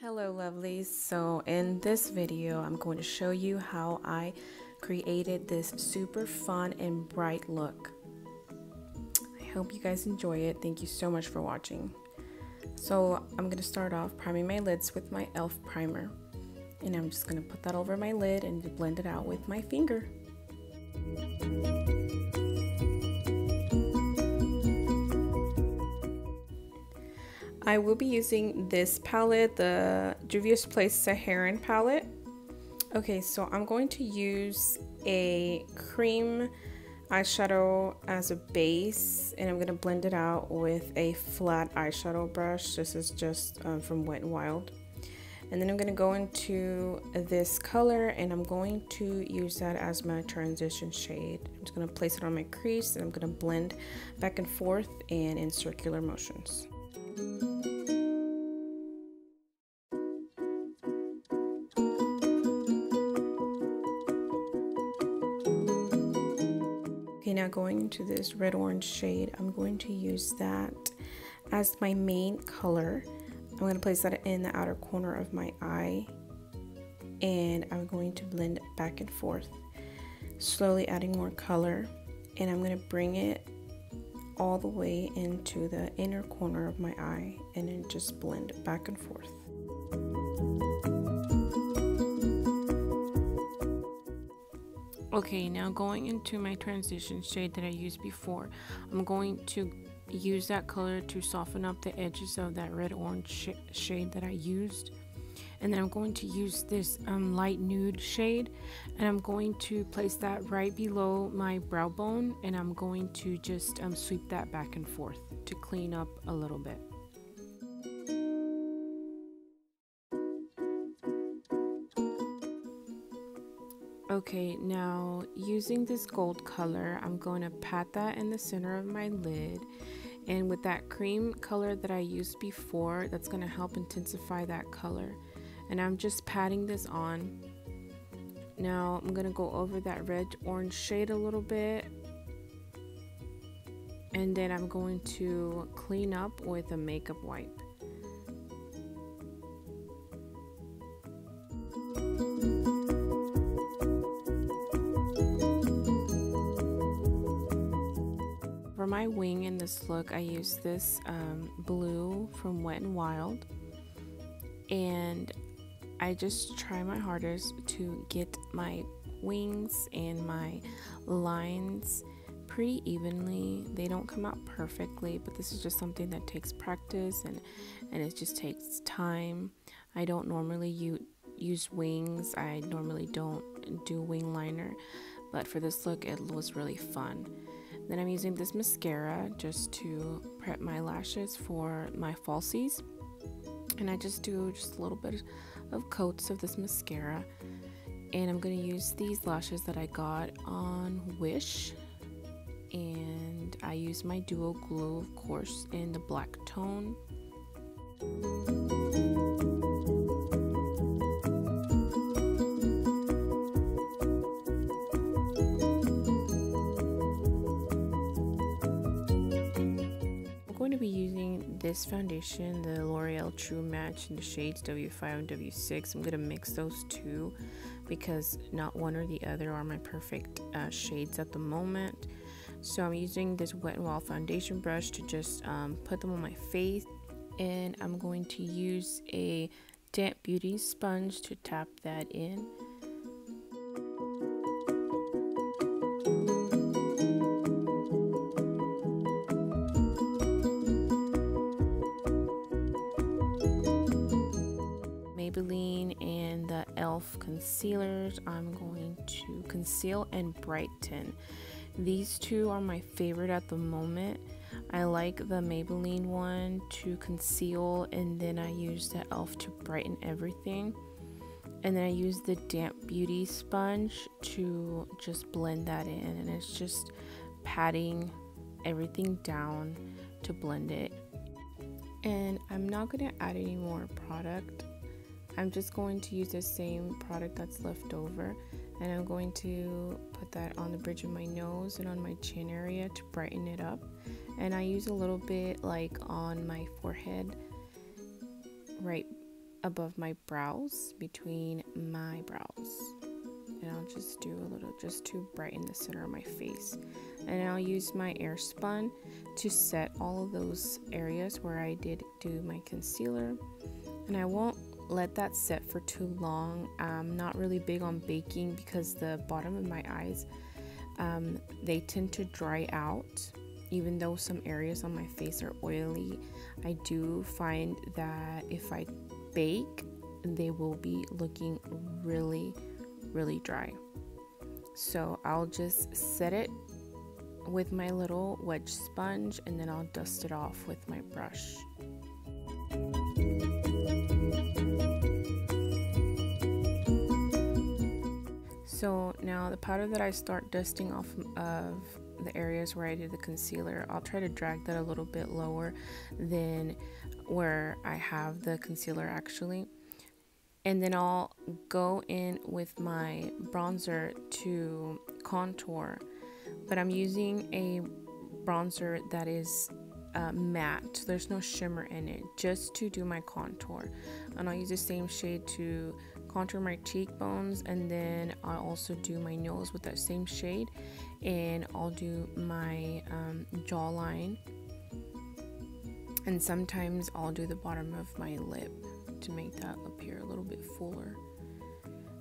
Hello lovelies, so in this video I'm going to show you how I created this super fun and bright look. I hope you guys enjoy it. Thank you so much for watching. So I'm going to start off priming my lids with my e.l.f. primer, and I'm just going to put that over my lid and blend it out with my finger. I will be using this palette, the Juvia's Place Saharan palette. Okay, so I'm going to use a cream eyeshadow as a base, and I'm going to blend it out with a flat eyeshadow brush. This is just from Wet n Wild. And then I'm going to go into this color, and I'm going to use that as my transition shade. I'm just going to place it on my crease, and I'm going to blend back and forth and in circular motions. Okay, now going into this red orange shade, I'm going to use that as my main color. I'm going to place that in the outer corner of my eye, and I'm going to blend back and forth, slowly adding more color, and I'm going to bring it all the way into the inner corner of my eye and then just blend back and forth. Okay, now going into my transition shade that I used before, I'm going to use that color to soften up the edges of that red orange shade that I used. And then I'm going to use this light nude shade, and I'm going to place that right below my brow bone, and I'm going to just sweep that back and forth to clean up a little bit. Okay, now using this gold color, I'm going to pat that in the center of my lid, and with that cream color that I used before, that's going to help intensify that color. And I'm just patting this on. Now I'm going to go over that red orange shade a little bit, and then I'm going to clean up with a makeup wipe. For my wing in this look, I use this blue from Wet n Wild, and I just try my hardest to get my wings and my lines pretty evenly. They don't come out perfectly, but this is just something that takes practice, and it just takes time. I don't normally use wings. I normally don't do wing liner, but for this look it was really fun. Then I'm using this mascara just to prep my lashes for my falsies, and I just do a little bit of coats of this mascara, and I'm going to use these lashes that I got on Wish, and I use my Duo Glue, of course, in the black tone. To be using this foundation, the L'Oreal True Match, in the shades W5 and W6. I'm going to mix those two because not one or the other are my perfect shades at the moment. So I'm using this Wet n Wild foundation brush to just put them on my face, and I'm going to use a damp beauty sponge to tap that in. And the e.l.f. concealers, I'm going to conceal and brighten. These two are my favorite at the moment. I like the Maybelline one to conceal, and then I use the e.l.f. to brighten everything. And then I use the damp beauty sponge to just blend that in, and it's just patting everything down to blend it. And I'm not going to add any more product. I'm just going to use the same product that's left over, and I'm going to put that on the bridge of my nose and on my chin area to brighten it up. And I use a little bit like on my forehead, right above my brows, between my brows. And I'll just do a little just to brighten the center of my face. And I'll use my air spun to set all of those areas where I did do my concealer. And I won't let that set for too long. I'm not really big on baking because the bottom of my eyes, they tend to dry out. Even though some areas on my face are oily, I do find that if I bake, they will be looking really dry. So I'll just set it with my little wedge sponge, and then I'll dust it off with my brush. So now the powder that I start dusting off of the areas where I did the concealer, I'll try to drag that a little bit lower than where I have the concealer actually. And then I'll go in with my bronzer to contour, but I'm using a bronzer that is matte. There's no shimmer in it, just to do my contour. And I'll use the same shade to contour my cheekbones, and then I'll also do my nose with that same shade, and I'll do my jawline, and sometimes I'll do the bottom of my lip to make that appear a little bit fuller.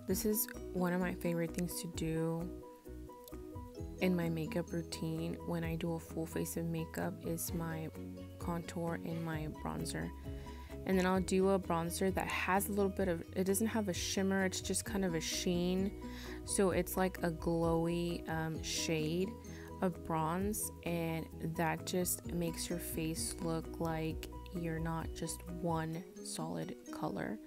This is one of my favorite things to do in my makeup routine when I do a full face of makeup, is my contour and my bronzer. And then I'll do a bronzer that has a little bit of, it doesn't have a shimmer, it's just kind of a sheen, so it's like a glowy shade of bronze, and that just makes your face look like you're not just one solid color.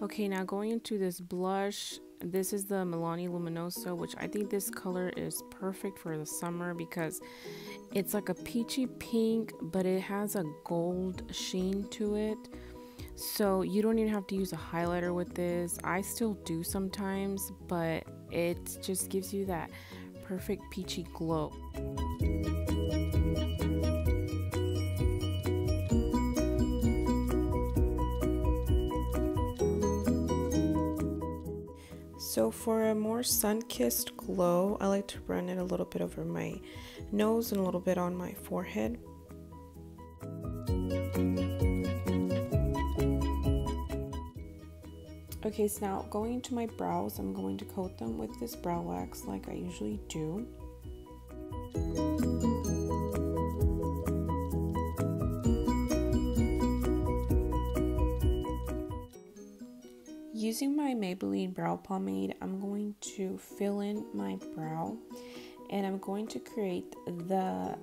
Okay, now going into this blush, this is the Milani Luminosa, which I think this color is perfect for the summer because it's like a peachy pink, but it has a gold sheen to it. So you don't even have to use a highlighter with this. I still do sometimes, but it just gives you that perfect peachy glow. So for a more sun-kissed glow, I like to run it a little bit over my nose and a little bit on my forehead. Okay, so now going into my brows, I'm going to coat them with this brow wax like I usually do. Using my Maybelline brow pomade, I'm going to fill in my brow, and I'm going to create the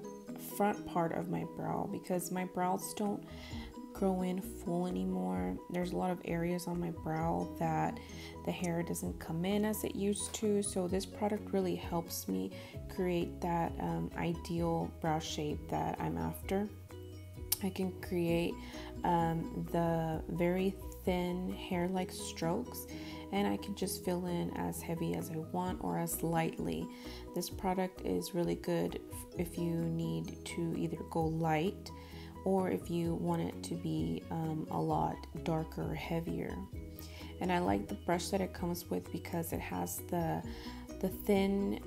front part of my brow because my brows don't grow in full anymore. There's a lot of areas on my brow that the hair doesn't come in as it used to, so this product really helps me create that ideal brow shape that I'm after. I can create the very thin hair-like strokes, and I can just fill in as heavy as I want or as lightly. This product is really good if you need to either go light or if you want it to be a lot darker or heavier. And I like the brush that it comes with because it has the thin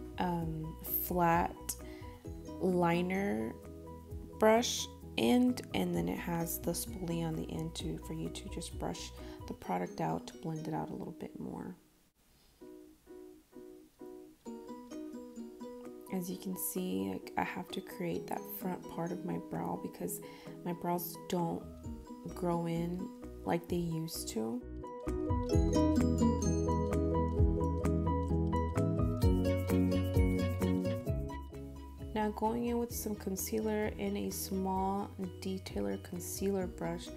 flat liner brush end, and then it has the spoolie on the end for you to just brush the product out to blend it out a little bit more. As you can see, like, I have to create that front part of my brow because my brows don't grow in like they used to. Now going in with some concealer and a small detailer concealer brush,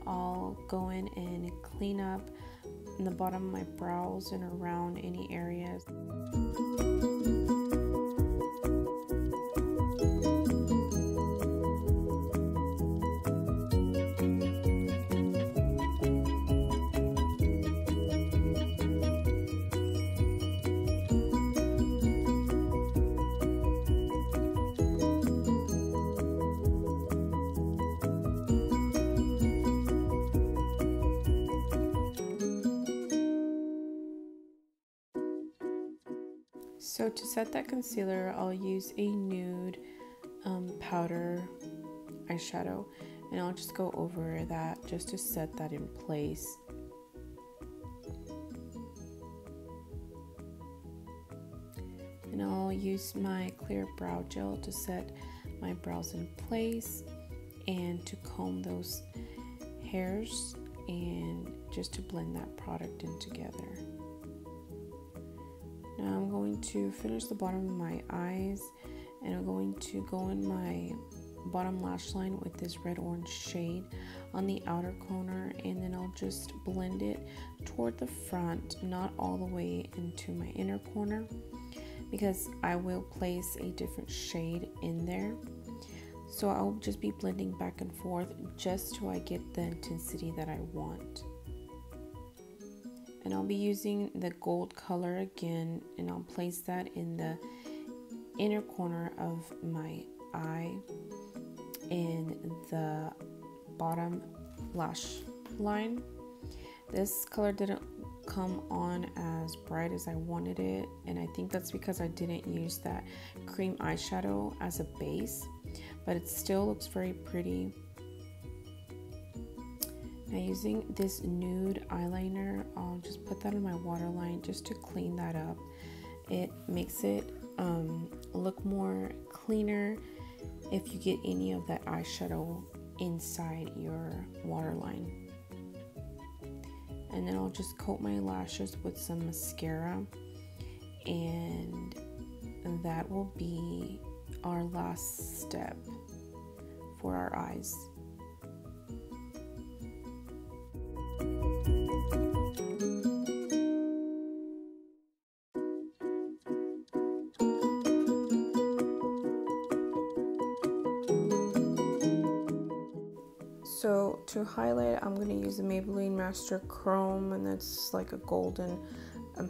I'll go in and clean up in the bottom of my brows and around any areas. So to set that concealer, I'll use a nude powder eyeshadow, and I'll just go over that just to set that in place. And I'll use my clear brow gel to set my brows in place and to comb those hairs and just to blend that product in together. Now I'm going to finish the bottom of my eyes, and I'm going to go in my bottom lash line with this red orange shade on the outer corner, and then I'll just blend it toward the front, not all the way into my inner corner, because I will place a different shade in there. So I'll just be blending back and forth just till I get the intensity that I want. And I'll be using the gold color again, and I'll place that in the inner corner of my eye in the bottom lash line. This color didn't come on as bright as I wanted it, and I think that's because I didn't use that cream eyeshadow as a base, but it still looks very pretty. Now using this nude eyeliner, I'll just put that on my waterline just to clean that up. It makes it look more cleaner if you get any of that eyeshadow inside your waterline. And then I'll just coat my lashes with some mascara, and that will be our last step for our eyes. So to highlight, I'm going to use the Maybelline Master Chrome, and that's like a golden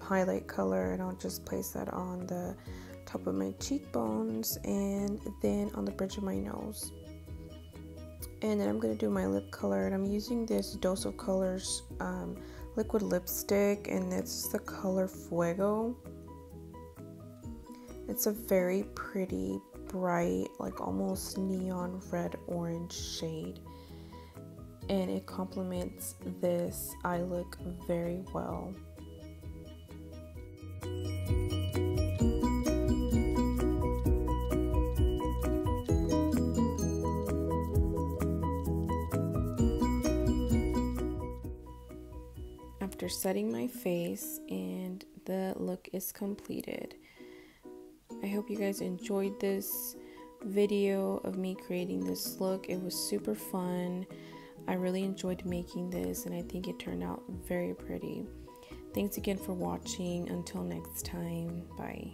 highlight color, and I'll just place that on the top of my cheekbones and then on the bridge of my nose. And then I'm going to do my lip color, and I'm using this Dose of Colors liquid lipstick, and it's the color Fuego. It's a very pretty, bright, like almost neon red orange shade, and it complements this eye look very well. After setting my face and the look is completed, I hope you guys enjoyed this video of me creating this look. It was super fun. I really enjoyed making this, and I think it turned out very pretty. Thanks again for watching. Until next time, bye.